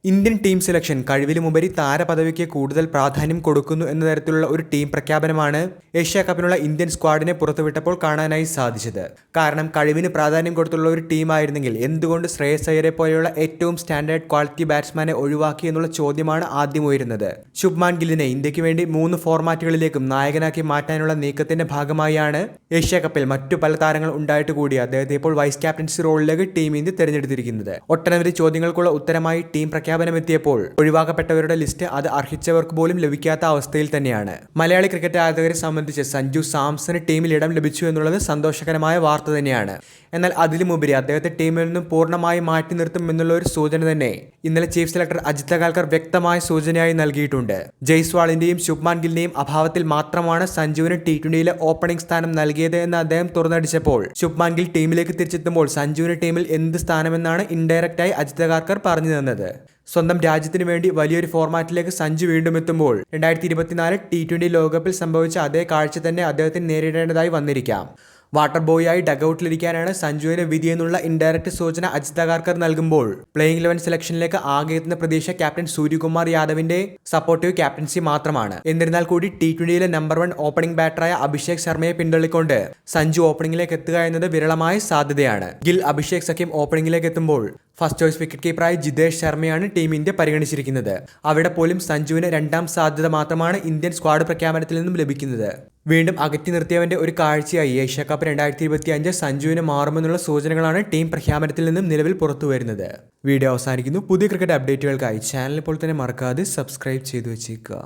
Indian team selection കഴിവിലുമുപരി താരപദവിക്ക് കൂടുതൽ പ്രാധാന്യം കൊടുക്കുന്നു എന്ന തരത്തിലുള്ള ഒരു ടീം പ്രഖ്യാപനമാണ് ഏഷ്യ കപ്പിനുള്ള ഇന്ത്യൻ സ്ക്വാഡിനെ പുറത്തുവിട്ടപ്പോൾ കാണാനായി സാധിച്ചത്. കാരണം കഴിവിന് പ്രാധാന്യം കൊടുത്തുള്ള ഒരു ടീമായിരുന്നെങ്കിൽ എന്തുകൊണ്ട് ശ്രേയസ് അയ്യരെ പോലെയുള്ള ഏറ്റവും സ്റ്റാൻഡേർഡ് ക്വാളിറ്റി ബാറ്റ്സ്മാനെ ഒഴിവാക്കി എന്നുള്ള ചോദ്യമാണ് ആദ്യം ഉയരുന്നത്. ശുഭ്മാൻ ഗില്ലിനെ ഇന്ത്യക്ക് വേണ്ടി 3 ഫോർമാറ്റുകളിലേക്കും നായകനാക്കി മാറ്റാനുള്ള നീക്കത്തിന്റെ ഭാഗമായാണ് ഏഷ്യ കപ്പിൽ മറ്റു പല താരങ്ങൾ ഉണ്ടായിട്ട് കൂടി അദ്ദേഹത്തെ ഇപ്പോൾ വൈസ് ക്യാപ്റ്റൻസി റോളിലേക്ക് ടീം ഇന്ത്യ തിരഞ്ഞെടുത്തിരിക്കുന്നത്. ഒട്ടനവധി ചോദ്യങ്ങൾക്കുള്ള ഉത്തരമായി ടീം പ്രഖ്യാപനമെത്തിയപ്പോൾ ഒഴിവാക്കപ്പെട്ടവരുടെ ലിസ്റ്റ് അത് അർഹിച്ചവർക്ക് പോലും ലഭിക്കാത്ത അവസ്ഥയിൽ തന്നെയാണ്. മലയാളി ക്രിക്കറ്റ് ആരാധകരെ സംബന്ധിച്ച് സഞ്ജു സാംസന് ടീമിൽ ഇടം ലഭിച്ചു എന്നുള്ളത് സന്തോഷകരമായ വാർത്ത തന്നെയാണ്. എന്നാൽ അതിലുമുപരി അദ്ദേഹത്തെ ടീമിൽ നിന്നും പൂർണ്ണമായി മാറ്റി നിർത്തും എന്നുള്ള ഒരു സൂചന തന്നെ ഇന്നലെ ചീഫ് സെലക്ടർ അജിത് ലഗാൽക്കർ വ്യക്തമായ സൂചനയായി നൽകിയിട്ടുണ്ട്. ജയ്സ്വാളിന്റെയും ശുഭ്മാൻ ഗില്ലിന്റെയും അഭാവത്തിൽ മാത്രമാണ് സഞ്ജുവിന് T20യിലെ ഓപ്പണിംഗ് സ്ഥാനം നൽകിയത് എന്ന് അദ്ദേഹം തുറന്നടിച്ചപ്പോൾ ശുഭ്മാൻ ഗിൽ ടീമിലേക്ക് തിരിച്ചെത്തുമ്പോൾ സഞ്ജുവിന് ടീമിൽ എന്ത് സ്ഥാനമെന്നാണ് ഇൻഡയറക്റ്റായി അജിത് ലഗാൽക്കർ പറഞ്ഞു തന്നത്. സ്വന്തം രാജ്യത്തിന് വേണ്ടി വലിയൊരു ഫോർമാറ്റിലേക്ക് സഞ്ജു വീണ്ടും എത്തുമ്പോൾ 2024 T20 ലോകകപ്പിൽ സംഭവിച്ച അതേ കാഴ്ച തന്നെ അദ്ദേഹത്തിന് നേരിടേണ്ടതായി വന്നിരിക്കാം. വാട്ടർ ബോയായി ഡഗൌട്ടിലിരിക്കാനാണ് സഞ്ജുവിന് വിധിയെന്നുള്ള ഇൻഡയറക്റ്റ് സൂചന അജിത് ലഗാൽക്കർ നൽകുമ്പോൾ പ്ലേയിങ് 11 സെലക്ഷനിലേക്ക് ആകെ എത്തുന്ന പ്രതീക്ഷ ക്യാപ്റ്റൻ സൂര്യകുമാർ യാദവിന്റെ സപ്പോർട്ടീവ് ക്യാപ്റ്റൻസി മാത്രമാണ്. എന്നിരുന്നാൽ കൂടി T20യിലെ നമ്പർ 1 ഓപ്പണിംഗ് ബാറ്ററായ അഭിഷേക് ശർമ്മയെ പിന്തള്ളിക്കൊണ്ട് സഞ്ജു ഓപ്പണിംഗിലേക്ക് എത്തുക എന്നത് വിരളമായ സാധ്യതയാണ്. ഗിൽ അഭിഷേക് സഖ്യം ഓപ്പണിംഗിലേക്ക് എത്തുമ്പോൾ ഫസ്റ്റ് ചോയ്സ് വിക്കറ്റ് കീപ്പറായി ജിതേഷ് ശർമ്മയാണ് ടീം ഇന്ത്യ പരിഗണിച്ചിരിക്കുന്നത്. അവിടെ പോലും സഞ്ജുവിന് 2ാം സാധ്യത മാത്രമാണ് ഇന്ത്യൻ സ്ക്വാഡ് പ്രഖ്യാപനത്തിൽ നിന്നും ലഭിക്കുന്നത്. വീണ്ടും അകറ്റി നിർത്തിയവന്റെ ഒരു കാഴ്ചയായി ഏഷ്യ കപ്പ് 2025 സഞ്ജുവിന് മാറുമെന്നുള്ള സൂചനകളാണ് ടീം പ്രഖ്യാപനത്തിൽ നിന്നും നിലവിൽ പുറത്തുവരുന്നത്. വീഡിയോ അവസാനിക്കുന്നു. പുതിയ ക്രിക്കറ്റ് അപ്ഡേറ്റുകൾക്കായി ചാനൽ ഇപ്പോൾ തന്നെ മറക്കാതെ സബ്സ്ക്രൈബ് ചെയ്തു വെച്ചേക്കുക.